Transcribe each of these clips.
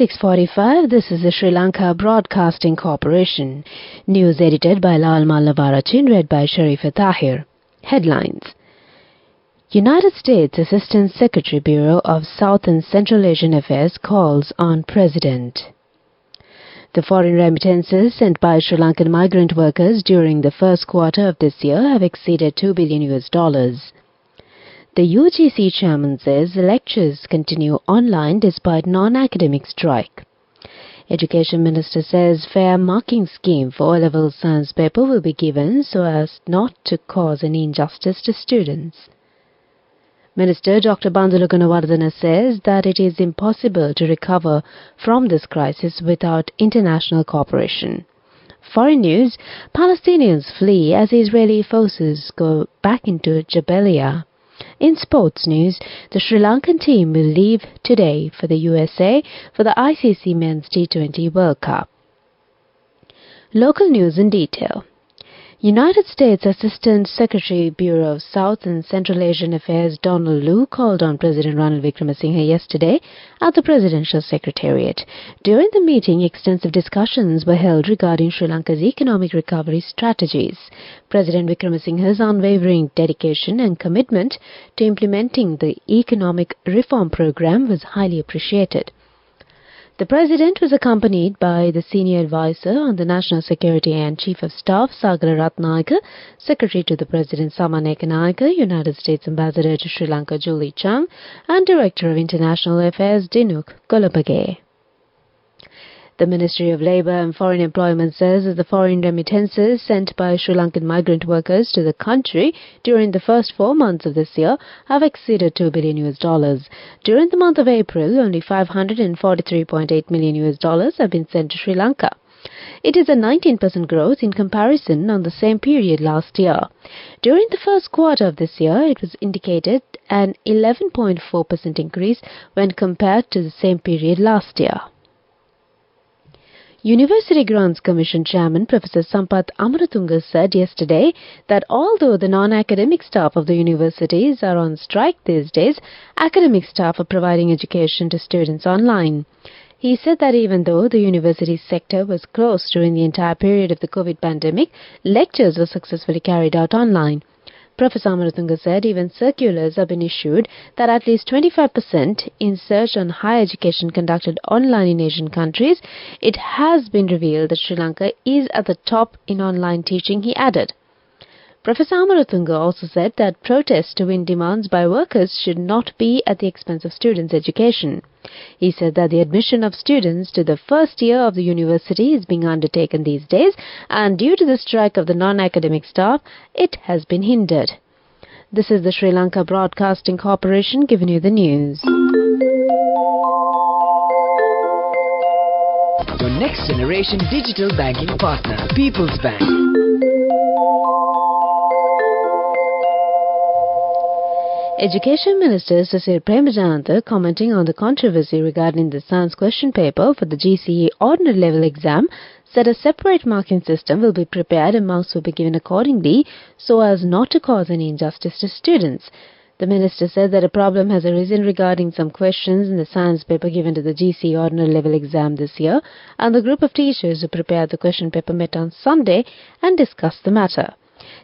6:45, this is the Sri Lanka Broadcasting Corporation. News edited by Lal Mallavarachin, read by Sharifa Tahir. Headlines. United States Assistant Secretary Bureau of South and Central Asian Affairs calls on President. The foreign remittances sent by Sri Lankan migrant workers during the first quarter of this year have exceeded $2 billion. The UGC chairman says lectures continue online despite non-academic strike. Education Minister says fair marking scheme for O-level science paper will be given so as not to cause any injustice to students. Minister Dr. Bandulu Gunawardena says that it is impossible to recover from this crisis without international cooperation. Foreign news, Palestinians flee as Israeli forces go back into Jabalia. In sports news, the Sri Lankan team will leave today for the USA for the ICC Men's T20 World Cup. Local news in detail. United States Assistant Secretary Bureau of South and Central Asian Affairs Donald Lu called on President Ranil Wickremesinghe yesterday at the Presidential Secretariat. During the meeting, extensive discussions were held regarding Sri Lanka's economic recovery strategies. President Wickremesinghe's unwavering dedication and commitment to implementing the economic reform program was highly appreciated. The President was accompanied by the Senior Advisor on the National Security and Chief of Staff Sagara Ratnayaka, Secretary to the President Saman Ekanayaka, United States Ambassador to Sri Lanka Julie Chang, and Director of International Affairs Dinuk Golabage. The Ministry of Labour and Foreign Employment says that the foreign remittances sent by Sri Lankan migrant workers to the country during the first 4 months of this year have exceeded $2 billion. During the month of April, only $543.8 million have been sent to Sri Lanka. It is a 19% growth in comparison on the same period last year. During the first quarter of this year, it was indicated an 11.4% increase when compared to the same period last year. University Grants Commission Chairman Professor Sampath Amaratunga said yesterday that although the non-academic staff of the universities are on strike these days, academic staff are providing education to students online. He said that even though the university sector was closed during the entire period of the COVID pandemic, lectures were successfully carried out online. Professor Amaratunga said even circulars have been issued that at least 25% in search on higher education conducted online in Asian countries. It has been revealed that Sri Lanka is at the top in online teaching, he added. Professor Amaratunga also said that protests to win demands by workers should not be at the expense of students' education. He said that the admission of students to the first year of the university is being undertaken these days, and due to the strike of the non-academic staff, it has been hindered. This is the Sri Lanka Broadcasting Corporation giving you the news. Your next generation digital banking partner, People's Bank. Education Minister Sasir Premajanantha, commenting on the controversy regarding the science question paper for the GCE ordinary level exam, said a separate marking system will be prepared and marks will be given accordingly so as not to cause any injustice to students. The minister said that a problem has arisen regarding some questions in the science paper given to the GCE ordinary level exam this year, and the group of teachers who prepared the question paper met on Sunday and discussed the matter.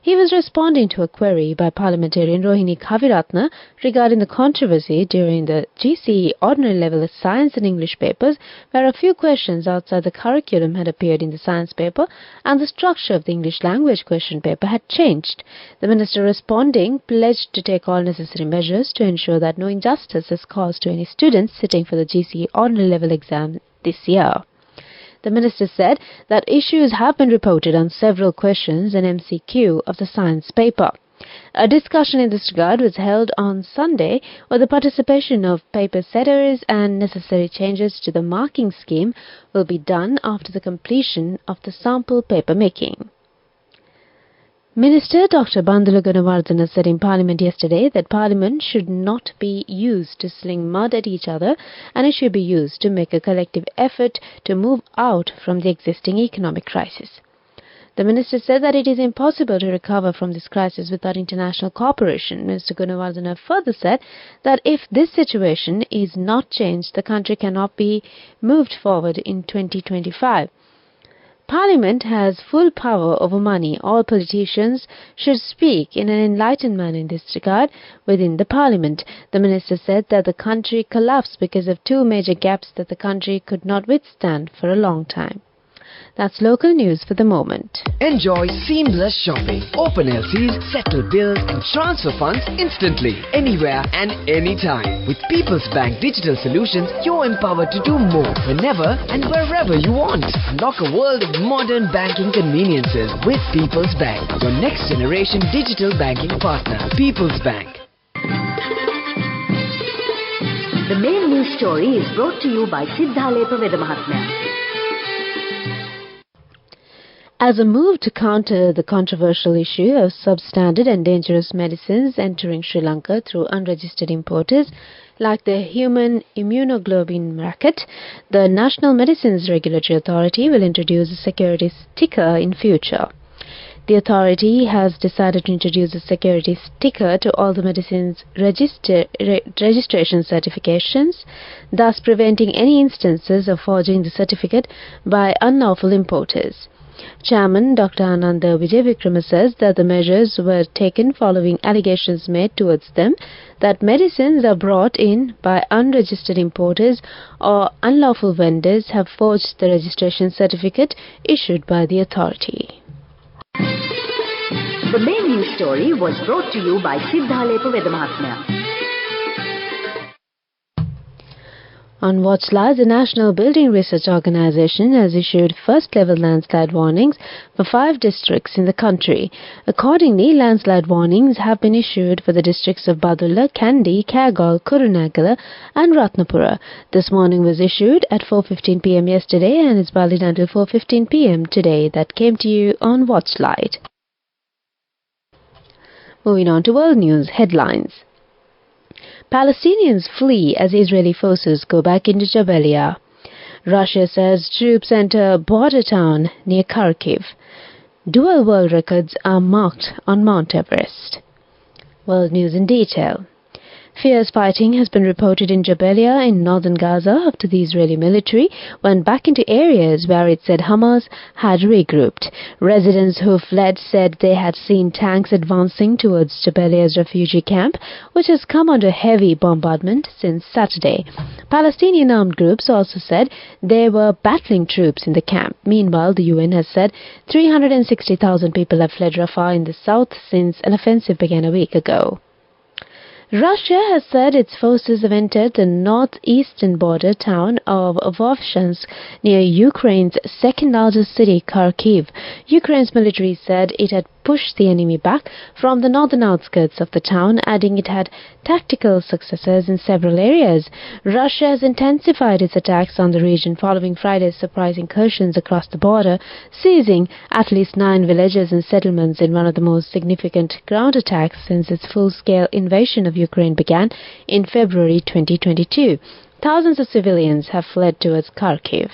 He was responding to a query by parliamentarian Rohini Kaviratna regarding the controversy during the GCE ordinary level science and English papers, where a few questions outside the curriculum had appeared in the science paper and the structure of the English language question paper had changed. The minister, responding, pledged to take all necessary measures to ensure that no injustice is caused to any students sitting for the GCE ordinary level exam this year. The minister said that issues have been reported on several questions and MCQ of the science paper. A discussion in this regard was held on Sunday with the participation of paper setters, and necessary changes to the marking scheme will be done after the completion of the sample paper making. Minister Dr. Bandulu Gunawardena said in Parliament yesterday that Parliament should not be used to sling mud at each other, and it should be used to make a collective effort to move out from the existing economic crisis. The minister said that it is impossible to recover from this crisis without international cooperation. Minister Gunawardena further said that if this situation is not changed, the country cannot be moved forward in 2025. Parliament has full power over money. All politicians should speak in an enlightened manner in this regard within the Parliament. The minister said that the country collapsed because of two major gaps that the country could not withstand for a long time. That's local news for the moment. Enjoy seamless shopping. Open LCs, settle bills and transfer funds instantly, anywhere and anytime. With People's Bank Digital Solutions, you're empowered to do more whenever and wherever you want. Unlock a world of modern banking conveniences with People's Bank, your next generation digital banking partner. People's Bank. The main news story is brought to you by Sinhala Mahatmya. As a move to counter the controversial issue of substandard and dangerous medicines entering Sri Lanka through unregistered importers, like the human immunoglobulin racket, the National Medicines Regulatory Authority will introduce a security sticker in future. The authority has decided to introduce a security sticker to all the medicines registration certifications, thus preventing any instances of forging the certificate by unlawful importers. Chairman Dr. Ananda Vijay Vikrama says that the measures were taken following allegations made towards them that medicines are brought in by unregistered importers or unlawful vendors have forged the registration certificate issued by the authority. The main news story was brought to you by Sinhala Mahatmya. On Watch Live, the National Building Research Organization has issued first-level landslide warnings for 5 districts in the country. Accordingly, landslide warnings have been issued for the districts of Badulla, Kandy, Kagol, Kurunegala and Ratnapura. This warning was issued at 4:15 p.m. yesterday and is valid until 4:15 p.m. today. That came to you on Watch Live. Moving on to world news headlines. Palestinians flee as Israeli forces go back into Jabalia. Russia says troops enter border town near Kharkiv. Dual world records are marked on Mount Everest. World news in detail. Fierce fighting has been reported in Jabalia in northern Gaza after the Israeli military went back into areas where it said Hamas had regrouped. Residents who fled said they had seen tanks advancing towards Jabalia's refugee camp, which has come under heavy bombardment since Saturday. Palestinian armed groups also said there were battling troops in the camp. Meanwhile, the UN has said 360,000 people have fled Rafah in the south since an offensive began a week ago. Russia has said its forces have entered the northeastern border town of Vovchansk near Ukraine's second-largest city, Kharkiv. Ukraine's military said it had pushed the enemy back from the northern outskirts of the town, adding it had tactical successes in several areas. Russia has intensified its attacks on the region following Friday's surprise incursions across the border, seizing at least 9 villages and settlements in one of the most significant ground attacks since its full-scale invasion of Ukraine began in February 2022. Thousands of civilians have fled towards Kharkiv.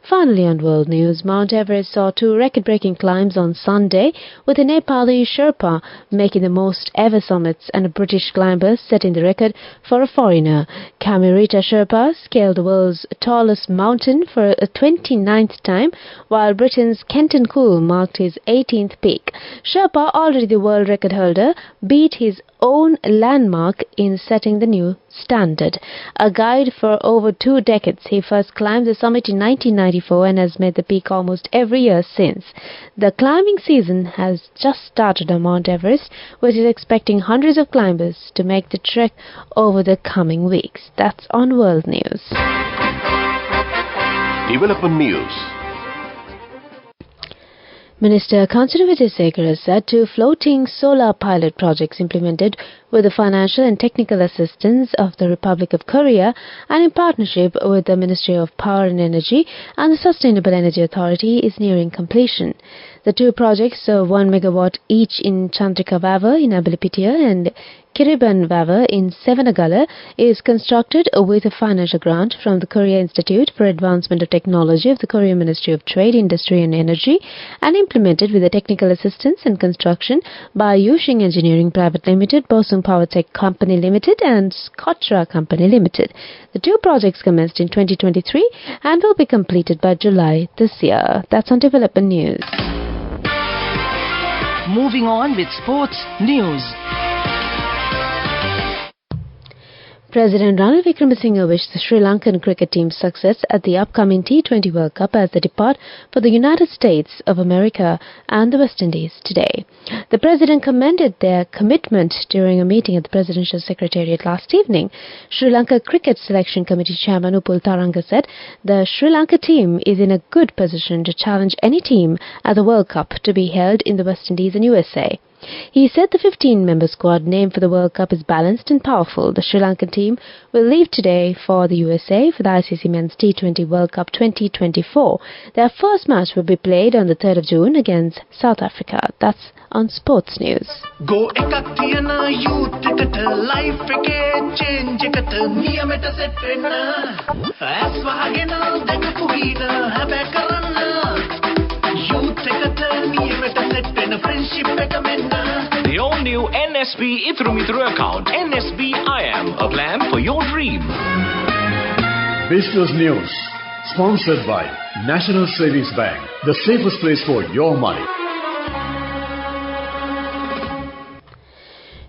Finally, on world news, Mount Everest saw 2 record-breaking climbs on Sunday, with a Nepali Sherpa making the most ever summits and a British climber setting the record for a foreigner. Kamirita Sherpa scaled the world's tallest mountain for a 29th time, while Britain's Kenton Cool marked his 18th peak. Sherpa, already the world record holder, beat his own landmark in setting the new standard. A guide for over 2 decades, he first climbed the summit in 1994 and has made the peak almost every year since. The climbing season has just started on Mount Everest, which is expecting hundreds of climbers to make the trek over the coming weeks. That's on World News. Development News. Minister Kanchana Wijayasekara said 2 floating solar pilot projects implemented with the financial and technical assistance of the Republic of Korea and in partnership with the Ministry of Power and Energy and the Sustainable Energy Authority is nearing completion. The two projects of 1 megawatt each in Chandrika Vavar in Abilipitia and Kiriban Vavar in Sevanagala is constructed with a financial grant from the Korea Institute for Advancement of Technology of the Korean Ministry of Trade, Industry and Energy and implemented with the technical assistance and construction by Yushing Engineering Private Limited, Bosung Power Tech Company Limited and Skotra Company Limited. The two projects commenced in 2023 and will be completed by July this year. That's on Development News. Moving on with sports news. President Ranil Wickremesinghe wished the Sri Lankan cricket team success at the upcoming T20 World Cup as they depart for the United States of America and the West Indies today. The President commended their commitment during a meeting at the Presidential Secretariat last evening. Sri Lanka Cricket Selection Committee Chairman Upul Taranga said the Sri Lanka team is in a good position to challenge any team at the World Cup to be held in the West Indies and USA. He said the 15-member squad named for the World Cup is balanced and powerful. The Sri Lankan team will leave today for the USA for the ICC Men's T20 World Cup 2024. Their first match will be played on the 3rd of June against South Africa. That's on Sports News. Go ekak thiyana youth eකට life එකේ change එකට නියමෙට set වෙන්න ඇස් වහගෙන දැකපු හින හැබැයි කරන්න youth එකට නියමෙට set වෙන්න friendship එක මෙන්න. The all-new NSB Ithru Mithru account, NSB IM, a plan for your dream. Business News, sponsored by National Savings Bank, the safest place for your money.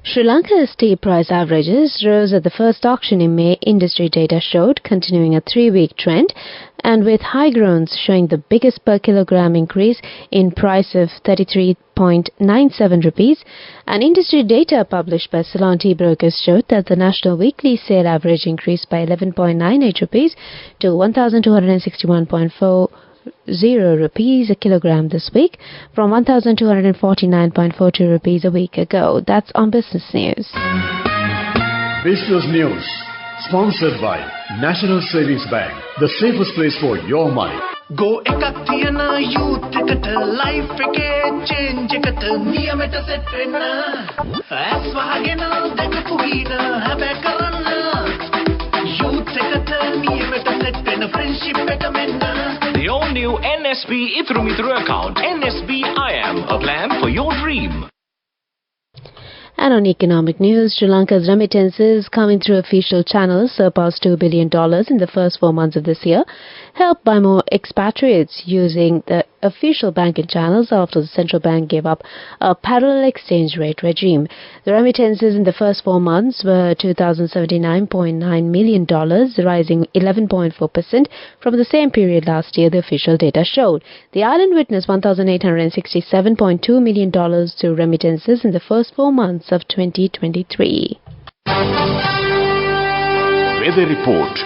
Sri Lanka's tea price averages rose at the first auction in May, industry data showed, continuing a 3-week trend, and with high groans showing the biggest per kilogram increase in price of 33.97 rupees. And industry data published by Ceylon Tea Brokers showed that the national weekly sale average increased by 11.98 rupees to 1,261.40 rupees a kilogram this week from 1,249.42 rupees a week ago. That's on Business News. Business News, sponsored by National Savings Bank, the safest place for your money. Go ekak thiyana youth එකට life එකේ change එකට නියමෙට set වෙන්න ඇස් වහගෙන දැකපු හින හැබැයි කරන්න youth එකට නියමෙට set වෙන්න friendship එක මෙන්න. The all-new NSB Ithru Mithru account, NSB IM, a plan for your dream. And on economic news, Sri Lanka's remittances coming through official channels surpassed $2 billion in the first 4 months of this year, helped by more expatriates using the official banking channels after the central bank gave up a parallel exchange rate regime. The remittances in the first 4 months were $2,079.9 million, rising 11.4% from the same period last year, the official data showed. The island witnessed $1,867.2 million through remittances in the first 4 months of 2023. Weather report.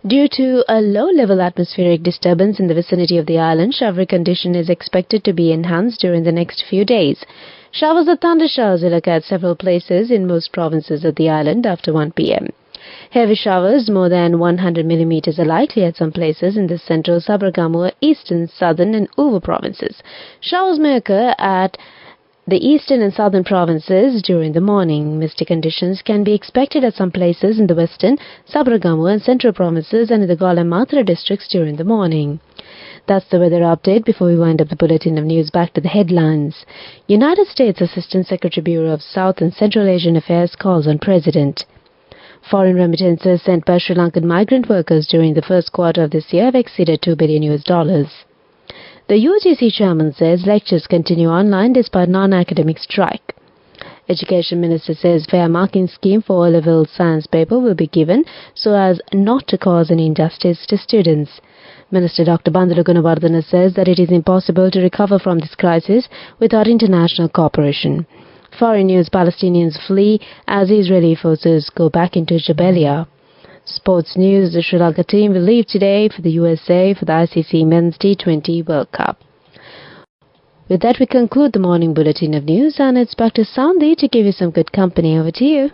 Due to a low-level atmospheric disturbance in the vicinity of the island, showery condition is expected to be enhanced during the next few days. Showers or thundershowers will occur at several places in most provinces of the island after 1 p.m. Heavy showers more than 100 millimeters are likely at some places in the central, Sabaragamuwa, eastern, southern and Uva provinces. Showers may occur at the eastern and southern provinces during the morning. Misty conditions can be expected at some places in the western, Sabaragamuwa and central provinces and in the Galle and Mathura districts during the morning. That's the weather update. Before we wind up the bulletin of news, back to the headlines. United States Assistant Secretary Bureau of South and Central Asian Affairs calls on President. Foreign remittances sent by Sri Lankan migrant workers during the first quarter of this year have exceeded $2 billion. The UGC chairman says lectures continue online despite non-academic strike. Education Minister says fair marking scheme for O-level science paper will be given so as not to cause any injustice to students. Minister Dr. Bandulu Gunawardena says that it is impossible to recover from this crisis without international cooperation. Foreign news: Palestinians flee as Israeli forces go back into Jabalia. Sports news: the Sri Lanka team will leave today for the USA for the ICC Men's T20 World Cup. With that, we conclude the morning bulletin of news, and it's back to Sandhi to give you some good company. Over to you.